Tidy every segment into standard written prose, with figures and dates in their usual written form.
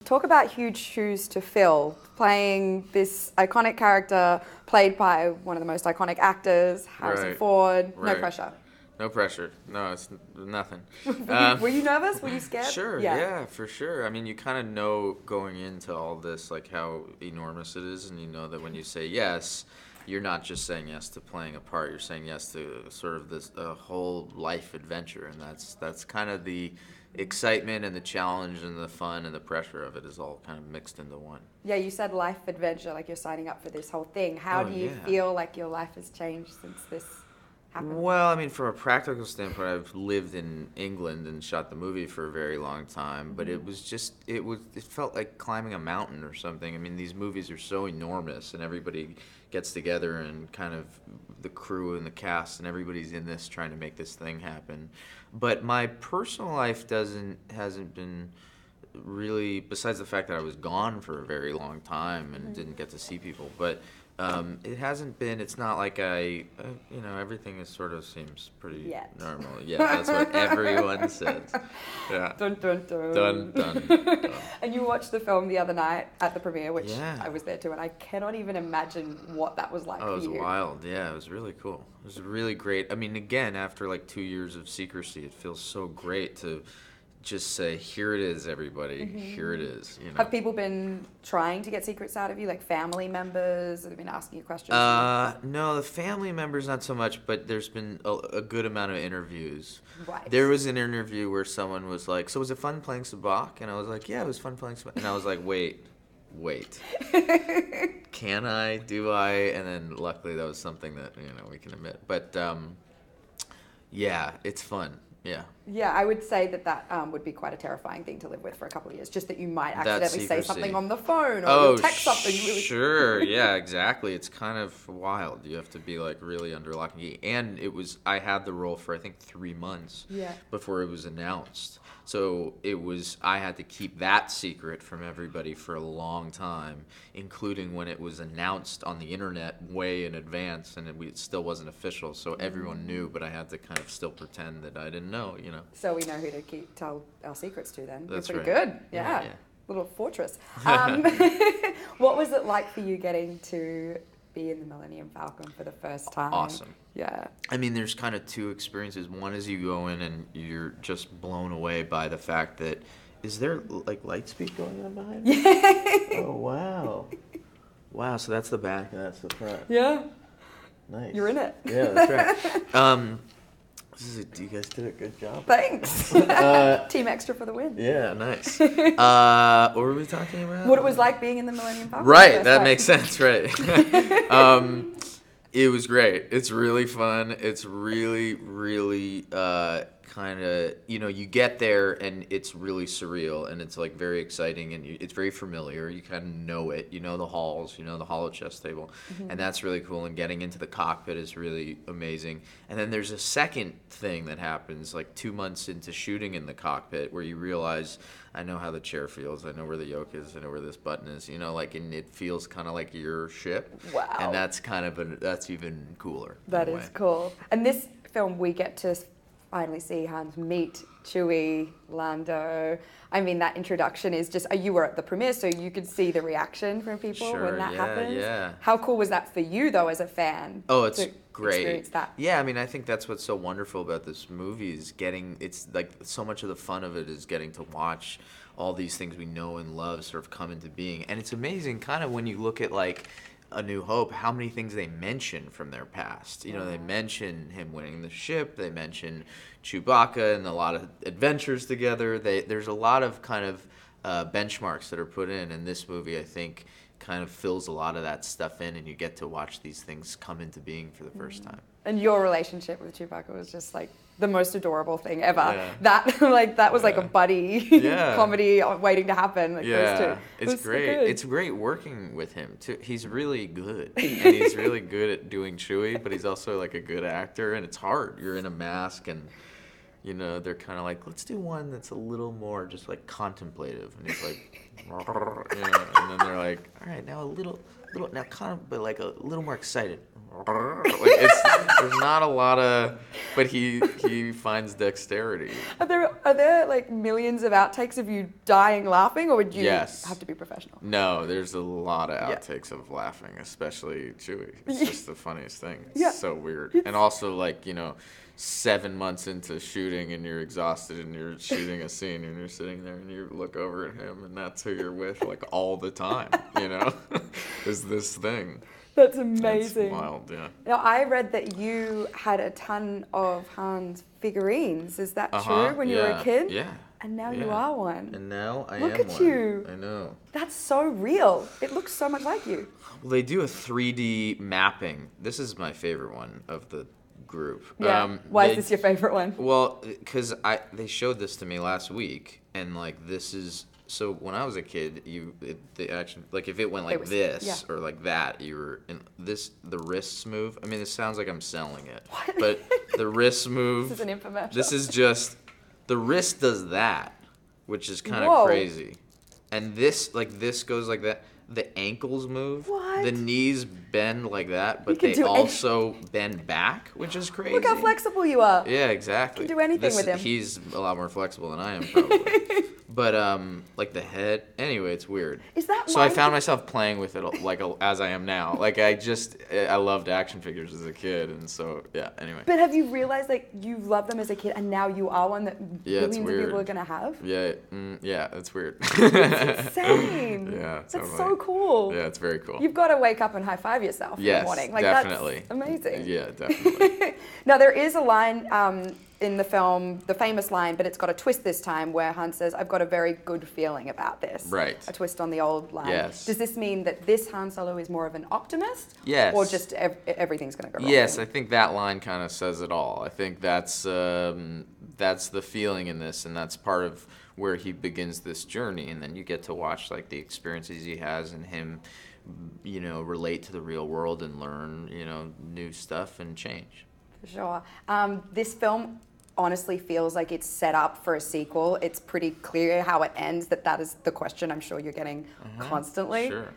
Talk about huge shoes to fill, playing this iconic character played by one of the most iconic actors, Harrison Ford. No pressure. No pressure. No, it's nothing. Were you nervous? Were you scared? Sure, yeah, for sure. I mean, you kind of know going into all this, like, how enormous it is, and you know that when you say yes, you're not just saying yes to playing a part, you're saying yes to sort of this whole life adventure, and that's kind of the excitement and the challenge and the fun and the pressure of it is all kind of mixed into one. Yeah, you said life adventure, like you're signing up for this whole thing. How do you feel like your life has changed since this happened? Well, I mean, from a practical standpoint, I've lived in England and shot the movie for a very long time, but it felt like climbing a mountain or something. I mean, these movies are so enormous, and everybody gets together, and kind of the crew and the cast, and everybody's in this trying to make this thing happen. But my personal life hasn't been really, besides the fact that I was gone for a very long time and didn't get to see people, but it hasn't been, it's not like everything is sort of seems pretty normal. Yeah, that's what everyone says. Yeah. Dun, dun, dun. Dun, dun, dun. And you watched the film the other night at the premiere, which I was there too, and I cannot even imagine what that was like for you. Oh, it was wild. Yeah, it was really cool. It was really great. I mean, again, after like 2 years of secrecy, it feels so great to just say, here it is, everybody. Here it is. You know? Have people been trying to get secrets out of you, like family members? Have they been asking you questions? No, the family members not so much, but there's been a good amount of interviews. Right. There was an interview where someone was like, so was it fun playing Sabak? And I was like, yeah, it was fun playing Sabak. And I was like, wait. Can I? Do I? And then luckily that was something that, we can admit. But, yeah, it's fun. Yeah. Yeah, I would say that would be quite a terrifying thing to live with for a couple of years. Just that you might accidentally say something on the phone or you'll text something. Sure. Yeah, exactly. It's kind of wild. You have to be like really under lock and key. And I had the role for I think 3 months before it was announced. So I had to keep that secret from everybody for a long time, including when it was announced on the internet way in advance, and it still wasn't official. So everyone knew, but I had to kind of still pretend that I didn't know. So we know who to tell our secrets to then. That's pretty right. Good. Yeah. Little fortress. What was it like for you getting to be in the Millennium Falcon for the first time? Awesome. Yeah. I mean, there's kind of two experiences. One is you go in and you're just blown away by the fact that, is there like light speed going on behind me? Yeah. Oh, wow. Wow, so that's the back and that's the front. Yeah. Nice. You're in it. Yeah, that's right. You guys did a good job. Thanks. Team Extra for the win. Yeah, nice. What were we talking about? What it was like being in the Millennium Falcon. Right, that makes sense, right. It was great. It's really fun. It's really, really kind of, you get there and it's really surreal and it's like very exciting and it's very familiar. You kind of know it. You know the halls, the hollow chess table. And that's really cool. And getting into the cockpit is really amazing. And then there's a second thing that happens like 2 months into shooting in the cockpit where you realize, I know how the chair feels. I know where the yoke is. I know where this button is. And it feels kind of like your ship. Wow. And that's that's even cooler. That is cool. And this film, we get to finally see Hans meet Chewie, Lando. I mean, that introduction is just, you were at the premiere, so you could see the reaction from people when that happens. Yeah. How cool was that for you, though, as a fan? Oh, it's great. Experience that? Yeah, I mean, I think that's what's so wonderful about this movie is it's like so much of the fun of it is getting to watch all these things we know and love sort of come into being. And it's amazing kind of when you look at like A New Hope, how many things they mention from their past. They mention him winning the ship. They mention Chewbacca and a lot of adventures together. There's a lot of kind of benchmarks that are put in. And this movie, I think, kind of fills a lot of that stuff in, and you get to watch these things come into being for the first time. And your relationship with Chewbacca was just like the most adorable thing ever. Yeah. That was like a buddy comedy waiting to happen. Like those two. It's great. So it's great working with him too. He's really good, and he's really good at doing Chewie, but he's also like a good actor, and it's hard. You're in a mask, and they're kind of like, let's do one that's a little more just like contemplative, and he's like, and then they're like, all right, now a little, now kind of, but like a little more excited. Like There's not a lot of, but he finds dexterity. Are there like millions of outtakes of you dying laughing, or would you have to be professional? No, there's a lot of outtakes of laughing, especially Chewie. It's just the funniest thing. It's so weird. And also, like, 7 months into shooting and you're exhausted and you're shooting a scene and you're sitting there and you look over at him and that's who you're with like all the time, is this thing. That's amazing. That's wild, yeah. Now, I read that you had a ton of Han's figurines. Is that true when you were a kid? Yeah. And now you are one. And now I am one. one. Look at you. I know. That's so real. It looks so much like you. Well, they do a 3D mapping. This is my favorite one of the group. Yeah. Why is this your favorite one? Well, because they showed this to me last week, and like this is so when I was a kid, the action, like if it went like this or like that, you were in this. The wrists move. I mean, this sounds like I'm selling it, what? But the wrists move. This is an infomercial. This is just the wrist does that, which is kind of crazy, and this goes like that. The ankles move. What? The knees bend like that, but they also bend back, which is crazy. Look how flexible you are. Yeah, exactly. You can do anything with him. He's a lot more flexible than I am, probably. But like the head. Anyway, it's weird. Is that so? I found myself playing with it like as I am now. Like I loved action figures as a kid, and so yeah. Anyway. But have you realized like you loved them as a kid, and now you are one that millions of people are gonna have? Yeah, yeah, it's weird. It's insane. Yeah, totally. That's so cool. Yeah, it's very cool. You've got to wake up and high five yourself in the morning. Like, definitely. That's amazing. Yeah, definitely. Now there is a line in the film, the famous line, but it's got a twist this time where Han says, "I've got a very good feeling about this." Right. A twist on the old line. Yes. Does this mean that this Han Solo is more of an optimist? Yes. Or just everything's going to go wrong? Yes, I think that line kind of says it all. I think that's the feeling in this, and that's part of where he begins this journey, and then you get to watch like the experiences he has and him, relate to the real world and learn, new stuff and change. For sure. This film honestly feels like it's set up for a sequel. It's pretty clear how it ends, that is the question I'm sure you're getting constantly. Sure.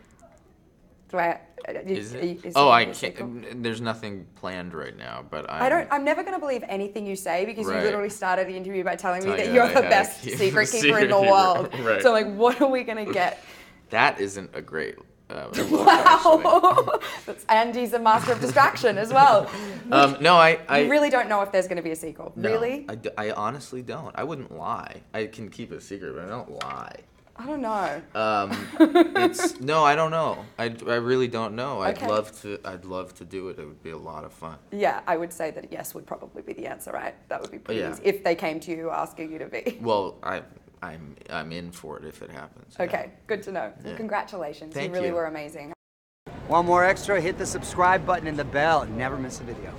Is it I can't. There's nothing planned right now, but I'm never going to believe anything you say because you literally started the interview by telling me that you you're the best secret keeper in the world. Right. So like, what are we going to get? That isn't a great. Wow. And he's a master of distraction as well. No, I You really don't know if there's going to be a sequel. No, really? I honestly don't. I wouldn't lie. I can keep a secret, but I don't lie. I don't know. No, I don't know. I really don't know. Okay. I'd love to do it. It would be a lot of fun. Yeah, I would say that yes would probably be the answer, right? That would be pretty easy if they came to you asking you to be. Well, I'm in for it if it happens. Okay, good to know. Well, congratulations. Thank you really you. were amazing. Want more extra? Hit the subscribe button and the bell and never miss a video.